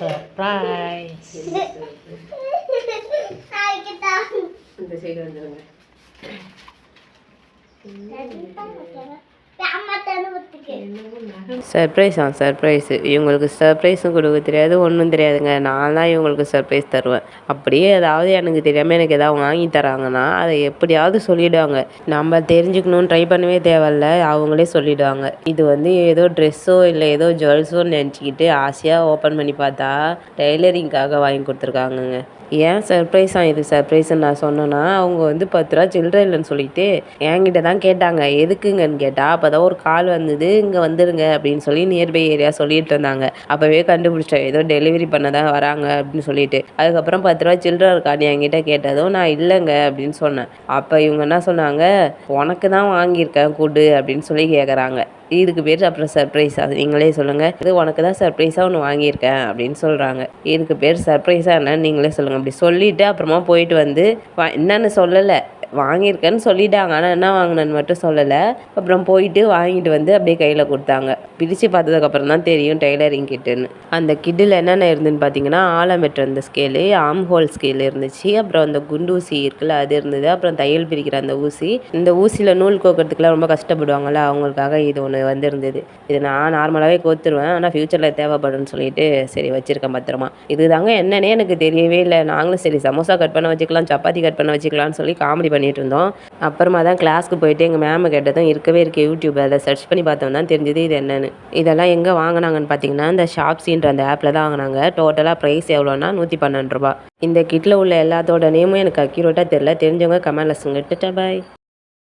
Surprise. இந்த side வந்துருங்க. Surprise. இவங்களுக்கு சர்ப்ரைஸும் கொடுக்க தெரியாது, ஒன்றும் தெரியாதுங்க. நான் தான் இவங்களுக்கு சர்ப்ரைஸ் தருவேன். அப்படியே ஏதாவது எனக்கு தெரியாமல் எனக்கு எதாவது வாங்கி தராங்கன்னா அதை எப்படியாவது சொல்லிவிடுவாங்க. நம்ம தெரிஞ்சுக்கணுன்னு ட்ரை பண்ணவே தேவையில்ல, அவங்களே சொல்லிவிடுவாங்க. இது ஏதோ ட்ரெஸ்ஸோ இல்லை ஏதோ ஜுவல்ஸோன்னு நினச்சிக்கிட்டு ஆசையாக ஓப்பன் பண்ணி பார்த்தா டெய்லரிங்காக வாங்கி கொடுத்துருக்காங்கங்க. ஏன் இது சர்ப்ரைஸ்ன்னு நான் சொன்னேன்னா, அவங்க 10 ரூபா சில்லறை இல்லைன்னு சொல்லிட்டு என்கிட்ட தான் கேட்டாங்க. எதுக்குங்கன்னு கேட்டால், அப்போ தான் ஒரு கால் வந்தது, இங்கே வந்துடுங்க அப்படின்னு சொல்லி நியர்பை ஏரியா சொல்லிட்டு இருந்தாங்க. அப்போவே கண்டுபிடிச்சிட்டேன், ஏதோ டெலிவரி பண்ண தான் வராங்க அப்படின்னு சொல்லிட்டு. அதுக்கப்புறம் 10 ரூபா சில்லறை இருக்கான்னு என்கிட்ட கேட்டதும் நான் இல்லைங்க அப்படின்னு சொன்னேன். அப்போ இவங்க என்ன சொன்னாங்க, உனக்கு தான் வாங்கியிருக்கேன் கொடு அப்படின்னு சொல்லி கேட்குறாங்க. இதுக்கு பேர் அப்புறம் சர்ப்ரைஸா? நீங்களே சொல்லுங்கள். இது உனக்கு தான் சர்ப்ரைஸாக ஒன்று வாங்கியிருக்கேன் அப்படின்னு சொல்கிறாங்க. இதுக்கு பேர் சர்ப்ரைஸாக என்னன்னு நீங்களே சொல்லுங்கள். அப்படி சொல்லிவிட்டு அப்புறமா போயிட்டு என்னன்னு சொல்லலை, வாங்கியிருக்கேன்னு சொல்லிட்டாங்க. ஆனால் என்ன வாங்கினேன்னு மட்டும் சொல்லலை. அப்புறம் போயிட்டு வாங்கிட்டு அப்படியே கையில் கொடுத்தாங்க. பிரித்து பார்த்ததுக்கப்புறம் தான் தெரியும் டெய்லரிங் கிட்டுன்னு. அந்த கிட்டில் என்னென்ன இருந்துன்னு பார்த்தீங்கன்னா, ஆலமெட்ரு அந்த ஸ்கேலு, ஆம் ஹோல் ஸ்கேல் இருந்துச்சு, அப்புறம் அந்த குண்டூசி இருக்குல்ல அது இருந்தது, அப்புறம் தையல் பிரிக்கிற அந்த ஊசி. இந்த ஊசியில் நூல் கோக்கிறதுக்குலாம் ரொம்ப கஷ்டப்படுவாங்கள்ல, அவங்களுக்காக இது ஒன்று இருந்தது. இது நான் நார்மலாகவே கோத்துருவேன், ஆனால் ஃப்யூச்சரில் தேவைப்படுன்னு சொல்லிட்டு சரி வச்சுருக்கேன் பத்திரமா. இது தாங்க என்னன்னே எனக்கு தெரியவே இல்லை. நாங்களும் சரி சமோசா கட் பண்ண வச்சுக்கலாம், சப்பாத்தி கட் பண்ண வச்சுக்கலாம்னு சொல்லி காமெடி பண்ணிட்டு இருந்தோம். அப்புறமா தான் கிளாஸ்க்கு போயிட்டு எங்கள் மேம் கேட்டதும் இருக்கவே இருக்குது யூடியூப், அதை சர்ச் பண்ணி பார்த்தோம் தான் தெரிஞ்சது இது என்னன்னு. இதெல்லாம் எங்கே வாங்கினாங்கன்னு பார்த்தீங்கன்னா, இந்த ஷாப்ஸின்ற அந்த ஆப்பில் தான் வாங்கினாங்க. டோட்டலாக ப்ரைஸ் எவ்வளோன்னா 112 ரூபா. இந்த கிட்டில் உள்ள எல்லாத்தோட நேமும் எனக்கு அக்யூரேட்டாக தெரில, தெரிஞ்சவங்க கமெண்ட்ல சொல்லுங்க. பாய்.